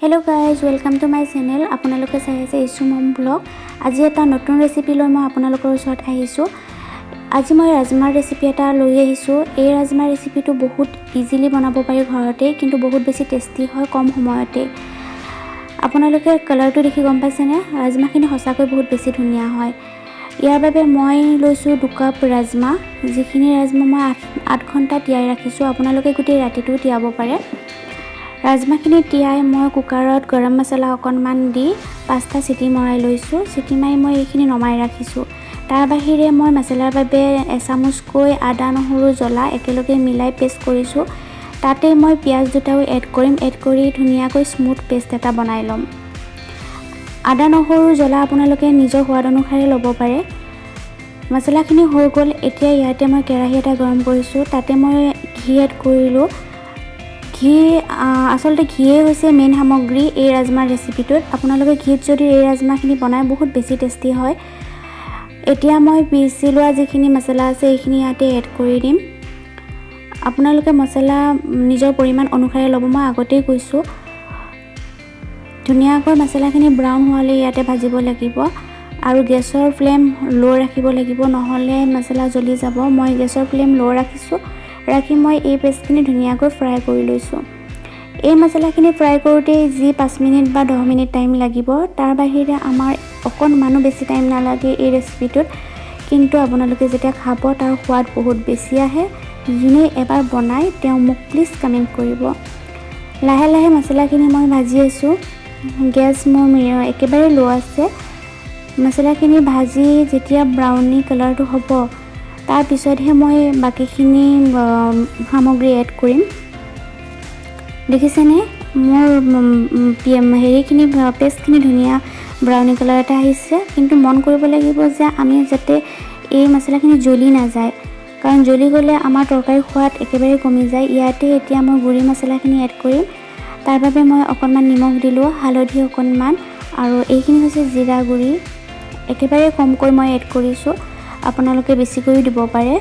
Hello guys, welcome to my channel. আপোনালোকে চাই আছে ইছু মম ব্লগ। আজি এটা নতুন ৰেচিপি লৈ মই আপোনালোকৰ ওচৰত আহিছো। আজি মই ৰাজমাৰ ৰেচিপি এটা লৈ আহিছো। এই ৰাজমাৰ ৰেচিপিটো বহুত ইজিলি বনাব পাৰি ঘৰতে, কিন্তু বহুত বেছি টেষ্টি হয় কম সময়তে। আপোনালোকে কালাৰটো দেখি গম পাইছেনে? ৰাজমাখিনি সঁচাকৈ বহুত বেছি ধুনীয়া হয়। ইয়াৰ বাবে মই লৈছো 2 কাপ ৰাজমা, যিখিনি ৰাজমা মই 8 ঘণ্টা তিয়াই ৰাখিছো। আপোনালোকে গোটেই ৰাতিটো তিয়াব পাৰে। ৰাজমাখিনি তিয়াই মই কুকাৰত গৰম মছলা অকণমান দি 5টা চিটি মৰাই লৈছো। চিটি মাৰি মই এইখিনি নমাই ৰাখিছো। তাৰ বাহিৰে মই মছলাৰ বাবে এচামুচকৈ আদা নহৰু জ্বলা একেলগে মিলাই পেষ্ট কৰিছো। তাতে মই পিয়াজ দুটাও এড কৰিম। এড কৰি ধুনীয়াকৈ স্মুথ পেষ্ট এটা বনাই ল'ম। আদা নহৰু জ্বলা আপোনালোকে নিজৰ সোৱাদ অনুসাৰে ল'ব পাৰে। মছলাখিনি হৈ গ'ল। এতিয়া ইয়াতে মই কেৰাহী এটা গৰম কৰিছো। তাতে মই ঘি এড কৰিলো। ঘি আসলতে ঘিয়ে হৈছে মেইন সামগ্ৰী এই ৰাজমাৰ ৰেচিপিটোত। আপোনালোকে ঘিত যদি এই ৰাজমাখিনি বনাই বহুত বেছি টেষ্টি হয়। এতিয়া মই পিচি লোৱা যিখিনি মছলা আছে এইখিনি ইয়াতে এড কৰি দিম। আপোনালোকে মছলা নিজৰ পৰিমাণ অনুসাৰে ল'ব। মই আগতেই কৈছোঁ ধুনীয়াকৈ মছলাখিনি ব্ৰাউন হোৱালৈ ইয়াতে ভাজিব লাগিব আৰু গেছৰ ফ্লেম ল' ৰাখিব লাগিব, নহ'লে মছলা জ্বলি যাব। মই গেছৰ ফ্লেম ল' ৰাখিছোঁ। ৰাখি মই এই পেষ্টখিনি ধুনীয়াকৈ ফ্ৰাই কৰি লৈছোঁ। এই মছলাখিনি ফ্ৰাই কৰোঁতে যি 5 মিনিট বা 10 মিনিট টাইম লাগিব, তাৰ বাহিৰে আমাৰ অকণমানো বেছি টাইম নালাগে এই ৰেচিপিটোত। কিন্তু আপোনালোকে যেতিয়া খাব তাৰ সোৱাদ বহুত বেছি আহে। যোনে এবাৰ বনাই তেওঁ মোক প্লিজ কমেণ্ট কৰিব। লাহে লাহে মছলাখিনি মই ভাজি আছোঁ। গেছ মোৰ একেবাৰে ল' আছে। মছলাখিনি ভাজি যেতিয়া ব্ৰাউনি কালাৰটো হ'ব, তাৰ পিছতহে মই বাকীখিনি সামগ্ৰী এড কৰিম। দেখিছেনে মোৰ হেৰিখিনি পেষ্টখিনি ধুনীয়া ব্ৰাউনি কালাৰ এটা আহিছে। কিন্তু মন কৰিব লাগিব যে আমি যাতে এই মছলাখিনি জ্বলি নাযায়, কাৰণ জ্বলি গ'লে আমাৰ তৰকাৰীৰ সোৱাদ একেবাৰে কমি যায়। ইয়াতে এতিয়া মই গুড়ি মছলাখিনি এড কৰিম। তাৰ বাবে মই অকণমান নিমখ দিলোঁ, হালধি অকণমান, আৰু এইখিনি হৈছে জিৰা গুড়ি। একেবাৰে কমকৈ মই এড কৰিছোঁ। আপোনালোকে বেছিকৈও দিব পাৰে।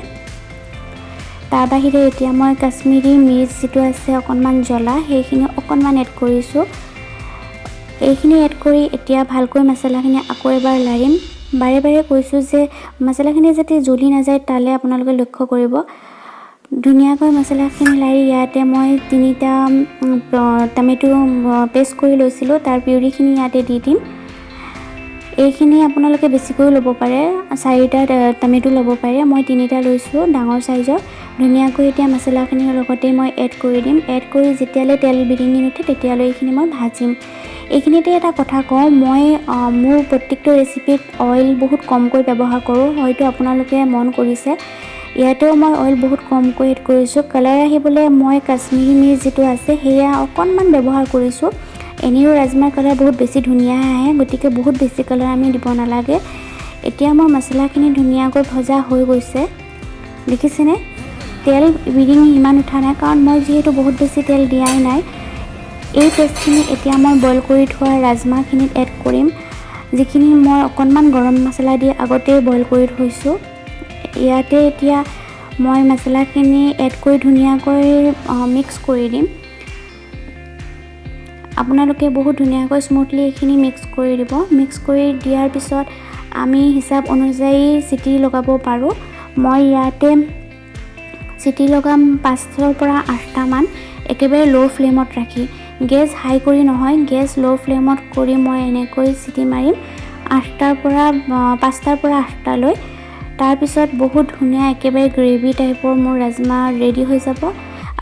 তাৰ বাহিৰে এতিয়া মই কাশ্মীৰী মিৰ্চ যিটো আছে অকণমান জ্বলা, সেইখিনি অকণমান এড কৰিছোঁ। এইখিনি এড কৰি এতিয়া ভালকৈ মছলাখিনি আকৌ এবাৰ লাৰিম। বাৰে বাৰে কৈছোঁ যে মছলাখিনি যাতে জ্বলি নাযায় তালৈ আপোনালোকে লক্ষ্য কৰিব। ধুনীয়াকৈ মছলাখিনি লাৰি ইয়াতে মই 3টা টমেটো পেষ্ট কৰি লৈছিলোঁ, তাৰ পিউৰিখিনি ইয়াতে দি দিম। এইখিনি আপোনালোকে বেছিকৈও ল'ব পাৰে, 4টা টমেটো ল'ব পাৰে। মই 3টা লৈছোঁ ডাঙৰ চাইজৰ। ধুনীয়াকৈ এতিয়া মছলাখিনিৰ লগতে মই এড কৰি দিম। এড কৰি যেতিয়ালৈ তেল বিৰিঙি নুঠে তেতিয়ালৈ এইখিনি মই ভাজিম। এইখিনিতে এটা কথা কওঁ, মই মোৰ প্ৰত্যেকটো ৰেচিপিত অইল বহুত কমকৈ ব্যৱহাৰ কৰোঁ। হয়তো আপোনালোকে মন কৰিছে, ইয়াতেও মই অইল বহুত কমকৈ এড কৰিছোঁ। কালাৰ আহিবলৈ মই কাশ্মীৰী মিৰ্চ যিটো আছে সেয়া অকণমান ব্যৱহাৰ কৰিছোঁ। এনেও ৰাজমাৰ কালাৰ বহুত বেছি ধুনীয়া আহে, গতিকে বহুত বেছি কালাৰ আমি দিব নালাগে। এতিয়া মোৰ মছলাখিনি ধুনীয়াকৈ ভজা হৈ গৈছে। দেখিছেনে তেল বিৰিঙি ইমান উঠা নাই, কাৰণ মই যিহেতু বহুত বেছি তেল দিয়াই নাই। এই পেষ্টখিনি এতিয়া মই বইল কৰি থোৱা ৰাজমাখিনিত এড কৰিম, যিখিনি মই অকণমান গৰম মছলা দি আগতেই বইল কৰি থৈছোঁ। ইয়াতে এতিয়া মই মছলাখিনি এড কৰি ধুনীয়াকৈ মিক্স কৰি দিম। আপোনালোকে বহুত ধুনীয়াকৈ স্মুথলি এইখিনি মিক্স কৰি দিব। মিক্স কৰি দিয়াৰ পিছত আমি হিচাপ অনুযায়ী চিটি লগাব পাৰোঁ। মই ইয়াতে চিটি লগাম 5ৰ পৰা 8টামান, একেবাৰে ল' ফ্লেমত ৰাখি। গেছ হাই কৰি নহয়, গেছ ল' ফ্লেমত কৰি মই এনেকৈ চিটি মাৰিম 5টাৰ পৰা 8টালৈ। তাৰপিছত বহুত ধুনীয়া একেবাৰে গ্ৰেভি টাইপৰ মোৰ ৰাজমা ৰেডি হৈ যাব।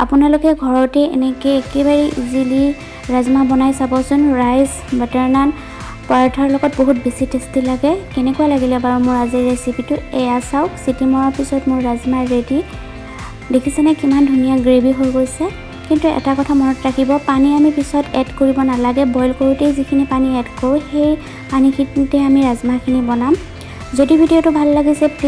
আপোনালোকে ঘৰতে এনেকৈ একেবাৰে ইজিলি ৰাজমা বনাই চাবচোন। ৰাইচ, বাটাৰ নান, পৰঠাৰ লগত বহুত বেছি টেষ্টি লাগে। কেনেকুৱা লাগিলে বাৰু মোৰ আজিৰ ৰেচিপিটো? এয়া চাওক, চিটি মৰাৰ পিছত মোৰ ৰাজমা ৰেডি। দেখিছেনে কিমান ধুনীয়া গ্ৰেভি হৈ গৈছে? কিন্তু এটা কথা মনত ৰাখিব, পানী আমি পিছত এড কৰিব নালাগে। বইল কৰোঁতেই যিখিনি পানী এড কৰোঁ সেই পানীখিনিতে আমি ৰাজমাখিনি বনাম। যদি ভিডিঅ'টো ভাল লাগিছে